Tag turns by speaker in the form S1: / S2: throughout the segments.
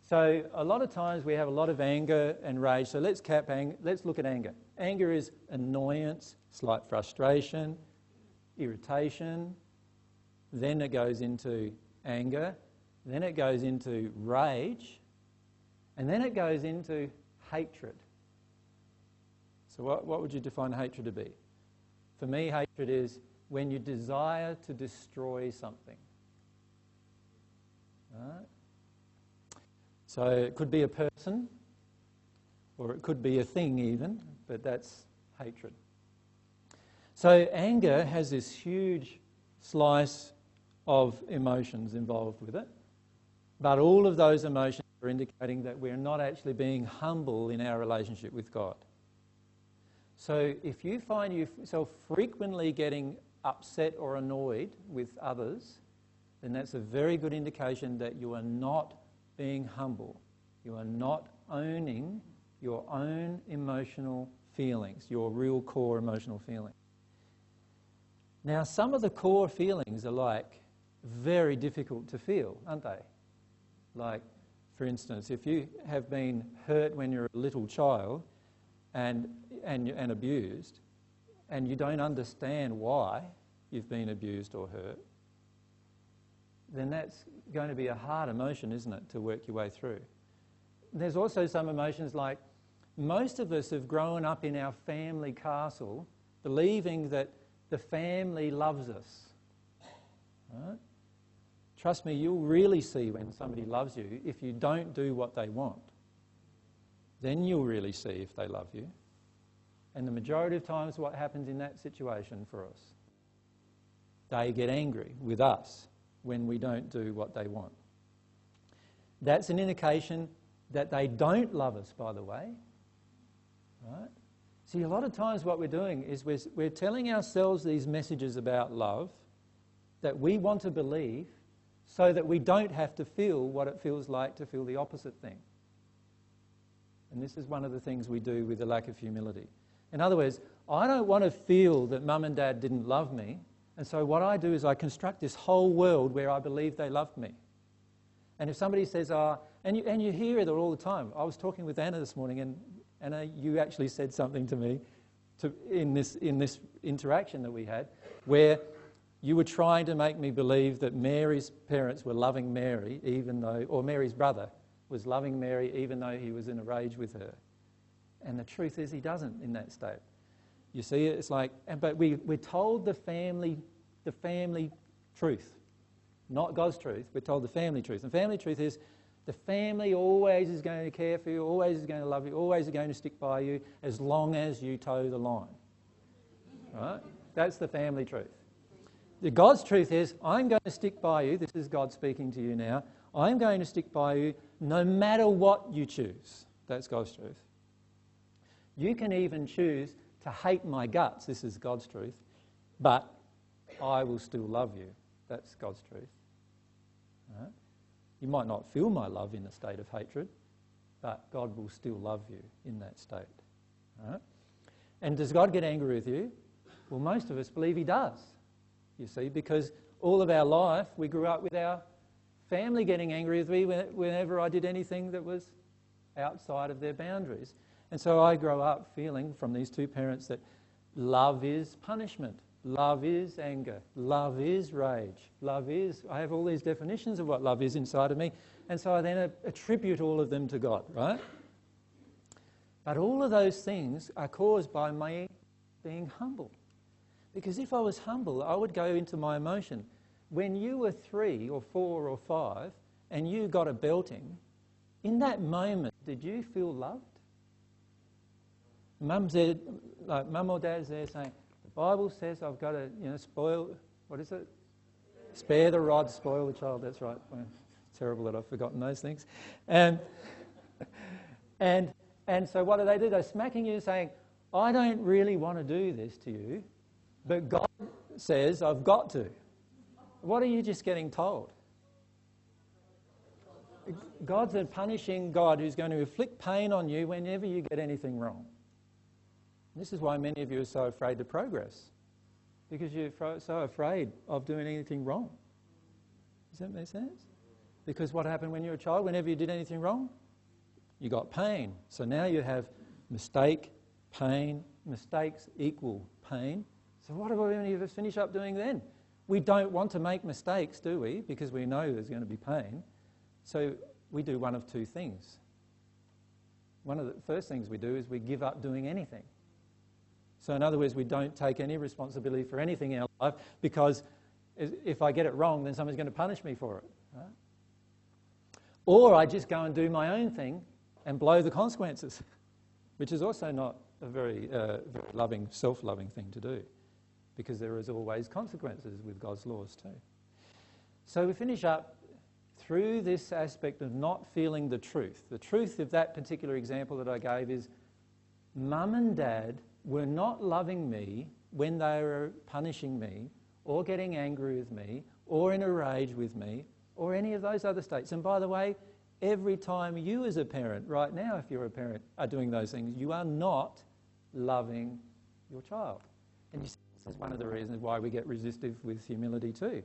S1: So a lot of times we have a lot of anger and rage. So let's look at anger. Anger is annoyance, slight frustration, irritation. Then it goes into anger. Then it goes into rage. And then it goes into hatred. So what would you define hatred to be? For me, hatred is when you desire to destroy something. Right? So it could be a person, or it could be a thing even, but that's hatred. So anger has this huge slice of emotions involved with it, but all of those emotions are indicating that we're not actually being humble in our relationship with God. So if you find yourself frequently getting upset or annoyed with others, then that's a very good indication that you are not being humble. You are not owning your own emotional feelings, your real core emotional feelings. Now, some of the core feelings are very difficult to feel, aren't they? Like, for instance, if you have been hurt when you're a little child and abused, and you don't understand why you've been abused or hurt, then that's going to be a hard emotion, isn't it, to work your way through. There's also some emotions like most of us have grown up in our family castle believing that the family loves us. Right? Trust me, you'll really see when somebody loves you if you don't do what they want. Then you'll really see if they love you. And the majority of times what happens in that situation for us? They get angry with us when we don't do what they want. That's an indication that they don't love us, by the way. Right? See, a lot of times what we're doing is we're telling ourselves these messages about love that we want to believe so that we don't have to feel what it feels like to feel the opposite thing. And this is one of the things we do with the lack of humility. In other words, I don't want to feel that mum and dad didn't love me, and so what I do is I construct this whole world where I believe they loved me. And if somebody says, and you hear it all the time. I was talking with Anna this morning, and Anna, you actually said something to me in this interaction that we had, where you were trying to make me believe that Mary's parents were loving Mary, or Mary's brother was loving Mary even though he was in a rage with her. And the truth is he doesn't in that state. You see, it's like, but we're told the family truth, not God's truth. We're told the family truth. And family truth is the family always is going to care for you, always is going to love you, always is going to stick by you as long as you toe the line. Right? That's the family truth. The God's truth is, I'm going to stick by you. This is God speaking to you now. I'm going to stick by you no matter what you choose. That's God's truth. You can even choose to hate my guts. This is God's truth. But I will still love you. That's God's truth. Right? You might not feel my love in a state of hatred, but God will still love you in that state. Right? And does God get angry with you? Well, most of us believe he does, you see, because all of our life we grew up with our family getting angry with me whenever I did anything that was outside of their boundaries. And so I grow up feeling from these two parents that love is punishment, love is anger, love is rage, love is... I have all these definitions of what love is inside of me, and so I then attribute all of them to God, right? But all of those things are caused by my being humble. Because if I was humble, I would go into my emotion. When you were 3 or 4 or 5 and you got a belting, in that moment, did you feel loved? Mum or Dad is there saying, the Bible says I've got to, spare the rod, spoil the child. That's right. Well, it's terrible that I've forgotten those things. And so what do? They're smacking you saying, I don't really want to do this to you, but God says I've got to. What are you just getting told? God's a punishing God who's going to inflict pain on you whenever you get anything wrong. This is why many of you are so afraid to progress, because you're so afraid of doing anything wrong. Does that make sense? Because what happened when you were a child? Whenever you did anything wrong, you got pain. So now you have mistake, pain, mistakes equal pain. So what are we going to finish up doing then? We don't want to make mistakes, do we? Because we know there's going to be pain. So we do one of two things. One of the first things we do is we give up doing anything. So in other words, we don't take any responsibility for anything in our life, because if I get it wrong, then someone's going to punish me for it. Right? Or I just go and do my own thing and blow the consequences, which is also not a very loving, self-loving thing to do, because there is always consequences with God's laws too. So we finish up through this aspect of not feeling the truth. The truth of that particular example that I gave is Mum and Dad were not loving me when they were punishing me or getting angry with me or in a rage with me or any of those other states. And by the way, every time you as a parent, right now if you're a parent, are doing those things, you are not loving your child. And you see, this is one of the reasons why we get resistive with humility too.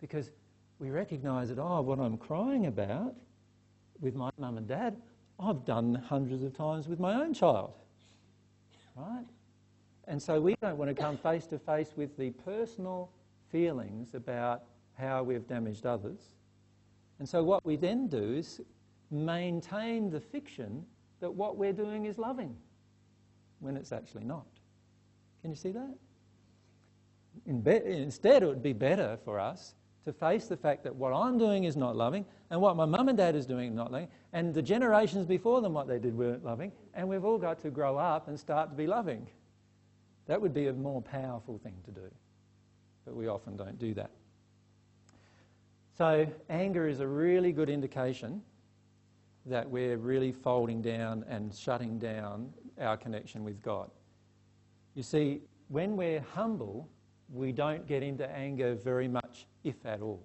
S1: Because we recognise that, what I'm crying about with my mum and dad, I've done hundreds of times with my own child. Right? And so we don't want to come face to face with the personal feelings about how we've damaged others. And so what we then do is maintain the fiction that what we're doing is loving, when it's actually not. Can you see that? Instead, it would be better for us to face the fact that what I'm doing is not loving, and what my mum and dad is doing is not loving, and the generations before them, what they did weren't loving, and we've all got to grow up and start to be loving. That would be a more powerful thing to do, but we often don't do that. So anger is a really good indication that we're really folding down and shutting down our connection with God. You see, when we're humble, we don't get into anger very much, if at all.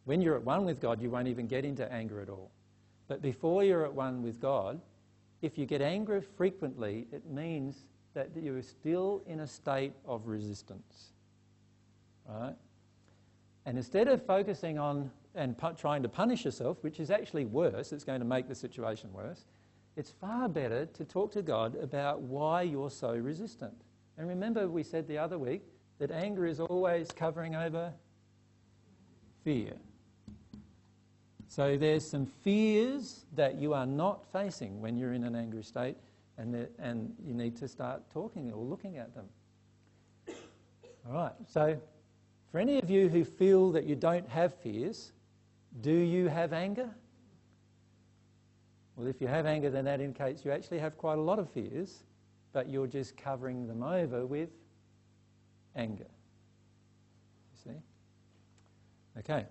S1: When you're at one with God, you won't even get into anger at all. But before you're at one with God, if you get angry frequently, it means that you're still in a state of resistance. Right? And instead of focusing on and trying to punish yourself, which is actually worse, it's going to make the situation worse, it's far better to talk to God about why you're so resistant. And remember, we said the other week that anger is always covering over fear. So there's some fears that you are not facing when you're in an angry state, and you need to start talking or looking at them. All right, so for any of you who feel that you don't have fears, do you have anger? Well, if you have anger, then that indicates you actually have quite a lot of fears, but you're just covering them over with anger. You see? Okay.